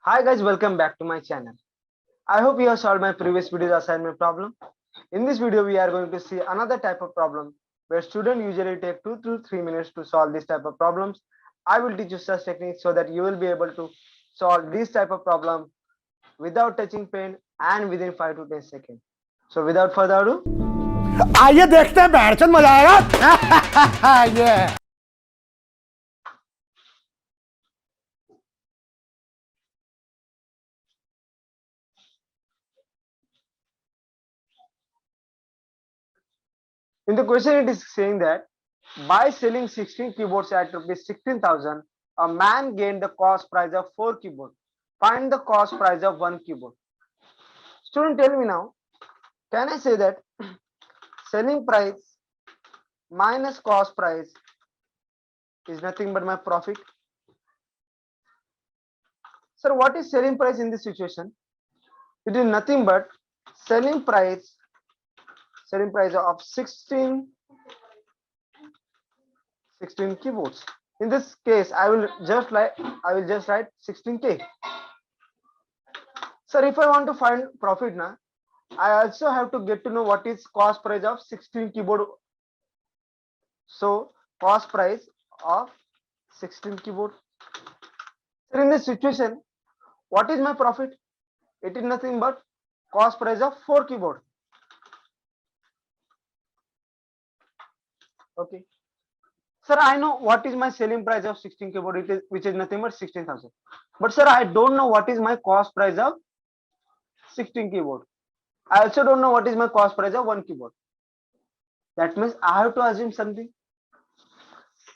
Hi guys, welcome back to my channel. I hope you have solved my previous video's assignment problem. In this video, we are going to see another type of problem where students usually take 2 to 3 minutes to solve this type of problems. I will teach you such techniques so that you will be able to solve this type of problem without touching pen and within 5 to 10 seconds. So without further ado, आइए देखते हैं बैठचंद मजा आएगा ये in the question it is saying that by selling 16 keyboards at rupees 16,000, a man gained the cost price of 4 keyboards. Find the cost price of 1 keyboard. Student, tell me now, can I say that selling price minus cost price is nothing but my profit? Sir, what is selling price in this situation? It is nothing but selling price of 16 keyboards. In this case, I will just write 16k. Sir, if I want to find profit now, I also have to get to know what is cost price of 16 keyboard. So cost price of 16 keyboard. So in this situation, what is my profit? It is nothing but cost price of 4 keyboard. Okay. Sir, I know what is my selling price of 16 keyboard, which is nothing but 16,000. But sir, I don't know what is my cost price of 16 keyboard. I also don't know what is my cost price of 1 keyboard. That means I have to assume something.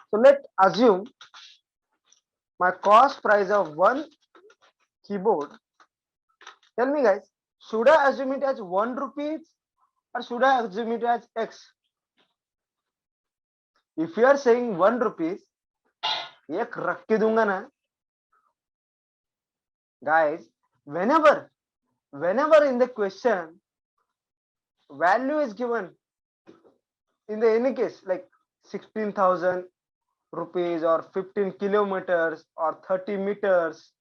So let's assume my cost price of 1 keyboard. Tell me guys, should I assume it as 1 rupees or should I assume it as X? If you are saying 1 rupees, ek rakh ke dunga na. Guys, whenever in the question value is given in the any case like 16,000 rupees or 15 kilometers or 30 meters,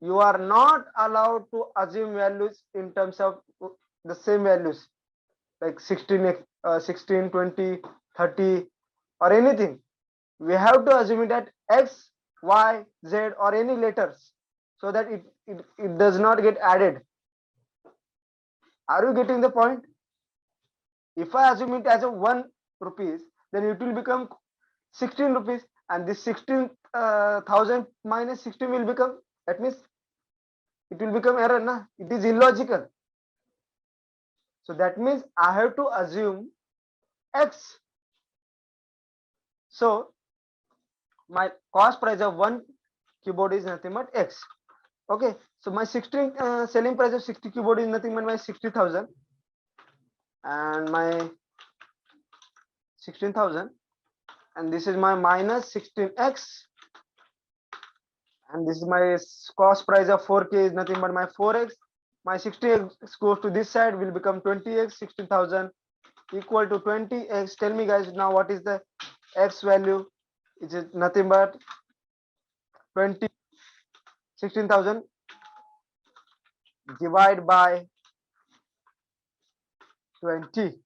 you are not allowed to assume values in terms of the same values like 16, 16, 20, 30 or anything. We have to assume it at X, Y, Z or any letters so that it does not get added. Are you getting the point? If I assume it as a 1 rupees, then it will become 16 rupees and this 16,000 minus 16 will become, that means it will become error, na? It is illogical. So that means I have to assume X. So my cost price of 1 keyboard is nothing but X. Okay, so my 16 selling price of 60 keyboard is nothing but my 60,000 and my 16,000, and this is my minus 16x, and this is my cost price of 4k is nothing but my 4x. My 60x goes to this side, will become 20x. 16,000 equal to 20x. Tell me guys now what is the x value? It is nothing but 20. 16,000 divided by 20.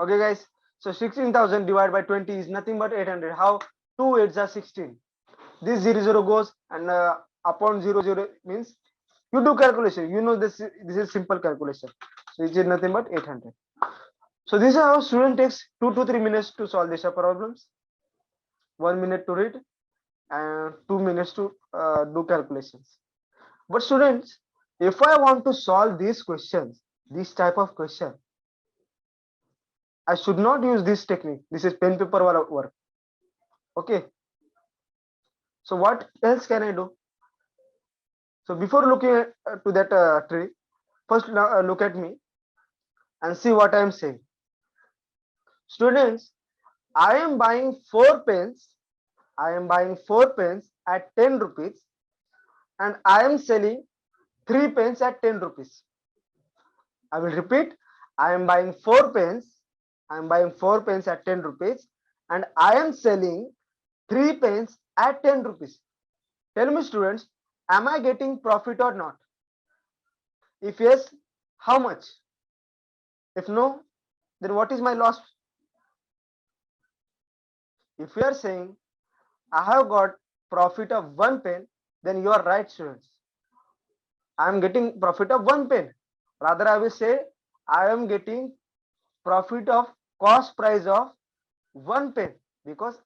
Okay guys, so 16,000 divided by 20 is nothing but 800. How? 2 8s are 16. This 0 goes and upon 0 means you do calculation. You know this is simple calculation. So it is nothing but 800. So this is how student takes 2 to 3 minutes to solve these problems. 1 minute to read and 2 minutes to do calculations. But students, if I want to solve these questions, this type of question, I should not use this technique. This is pen paper work. Okay. So what else can I do? So before looking to that tree, first look at me and see what I am saying. Students, I am buying 4 pens. I am buying 4 pens at 10 rupees and I am selling 3 pens at 10 rupees. I will repeat. I am buying 4 pens. I am buying 4 pens at 10 rupees and I am selling 3 pens at 10 rupees. Tell me students, am I getting profit or not? If yes, how much? If no, then what is my loss? If you are saying I have got profit of 1 pen, then you are right, students. I am getting profit of 1 pen. Rather, I will say I am getting profit of cost price of 1 pen, because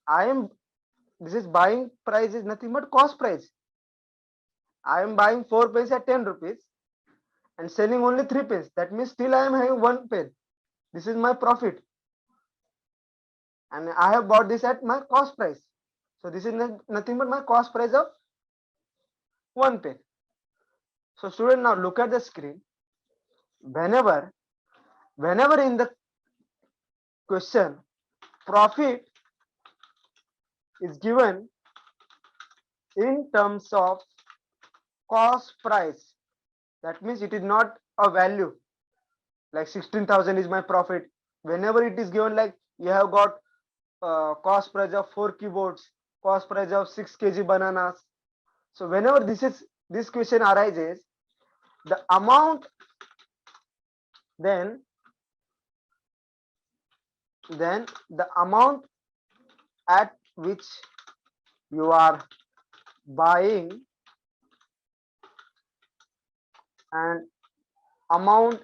this is buying price is nothing but cost price. I am buying 4 pens at 10 rupees and selling only 3 pens. That means still I am having 1 pen. This is my profit. And I have bought this at my cost price. So this is nothing but my cost price of 1 pen. So student, now look at the screen. Whenever in the question profit is given in terms of cost price, that means it is not a value like 16,000 is my profit. Whenever it is given like you have got cost price of 4 keyboards, cost price of 6 kg bananas. So whenever this question arises, the amount then the amount at which you are buying and amount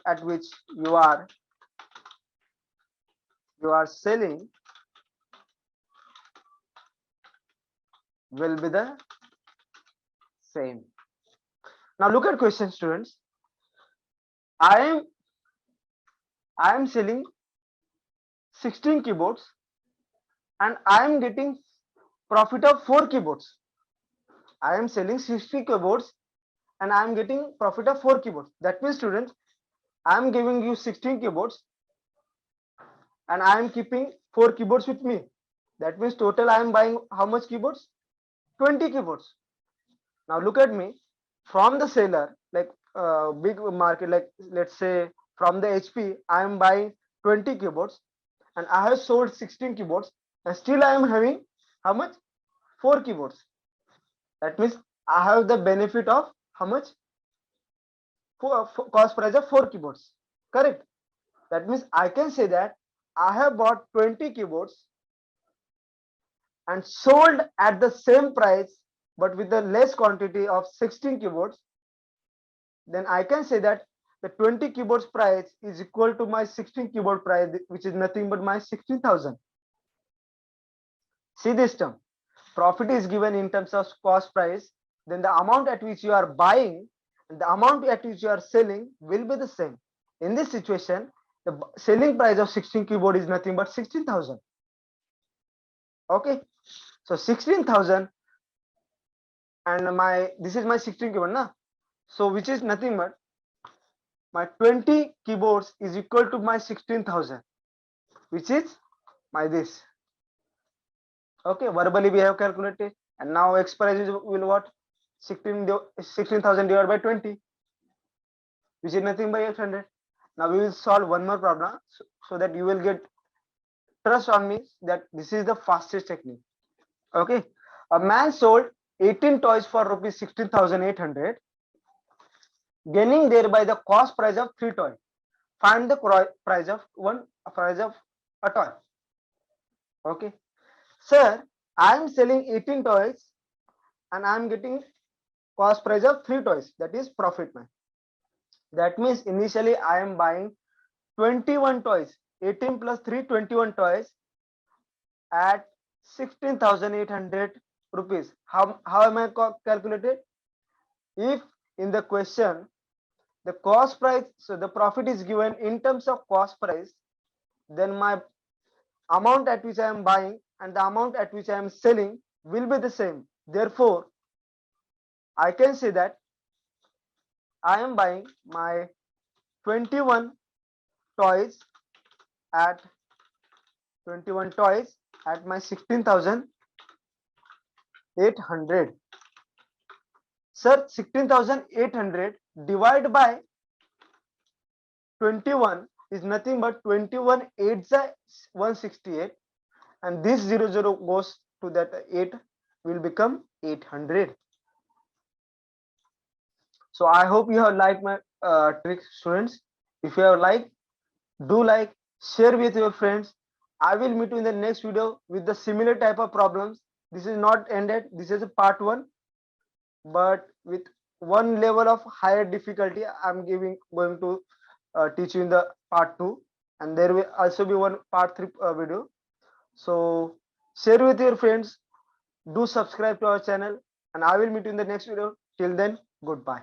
at which you are selling will be the same. Now look at question, students. I am selling 16 keyboards and I am getting profit of 4 keyboards. I am selling 60 keyboards and I am getting profit of 4 keyboards. That means, students, I am giving you 16 keyboards and I am keeping 4 keyboards with me. That means total I am buying how much keyboards? 20 keyboards. Now look at me. From the seller, like big market, like let's say from the HP, I am buying 20 keyboards and I have sold 16 keyboards and still I am having how much? 4 keyboards. That means I have the benefit of how much? Cost price of 4 keyboards. Correct. That means I can say that I have bought 20 keyboards and sold at the same price but with the less quantity of 16 keyboards. Then I can say that the 20 keyboards price is equal to my 16 keyboard price, which is nothing but my 16,000. See this term. Profit is given in terms of cost price, then the amount at which you are buying and the amount at which you are selling will be the same. In this situation, the selling price of 16 keyboard is nothing but 16,000. Okay, so 16,000 and this is my 16 keyboard, na? So which is nothing but my 20 keyboards is equal to my 16,000, which is my this. Okay, verbally we have calculated, and now X price will what? 16,000 divided by 20, which is nothing by 800. Now we will solve one more problem so that you will get trust on me that this is the fastest technique. Okay, a man sold 18 toys for rupees 16,800, gaining thereby the cost price of 3 toys. Find the price of a toy. Okay, sir, I am selling 18 toys and I am getting cost price of 3 toys, that is profit. Man, that means initially I am buying 21 toys, 18 plus 3, 21 toys at 16,800 rupees. How am I calculated? If in the question the cost price, so the profit is given in terms of cost price, then my amount at which I am buying and the amount at which I am selling will be the same. Therefore, I can say that I am buying my 21 toys at my 16,800. Sir, 16,800 divided by 21 is nothing but 21 8s are 168, and this 00 goes to that 8. will become 800. So I hope you have liked my trick, students. If you have liked, do like, share with your friends. I will meet you in the next video with the similar type of problems. This is not ended. This is a part 1, but with one level of higher difficulty. I'm going to teach you in the part 2, and there will also be one part 3 video. So share with your friends. Do subscribe to our channel, and I will meet you in the next video. Till then, goodbye.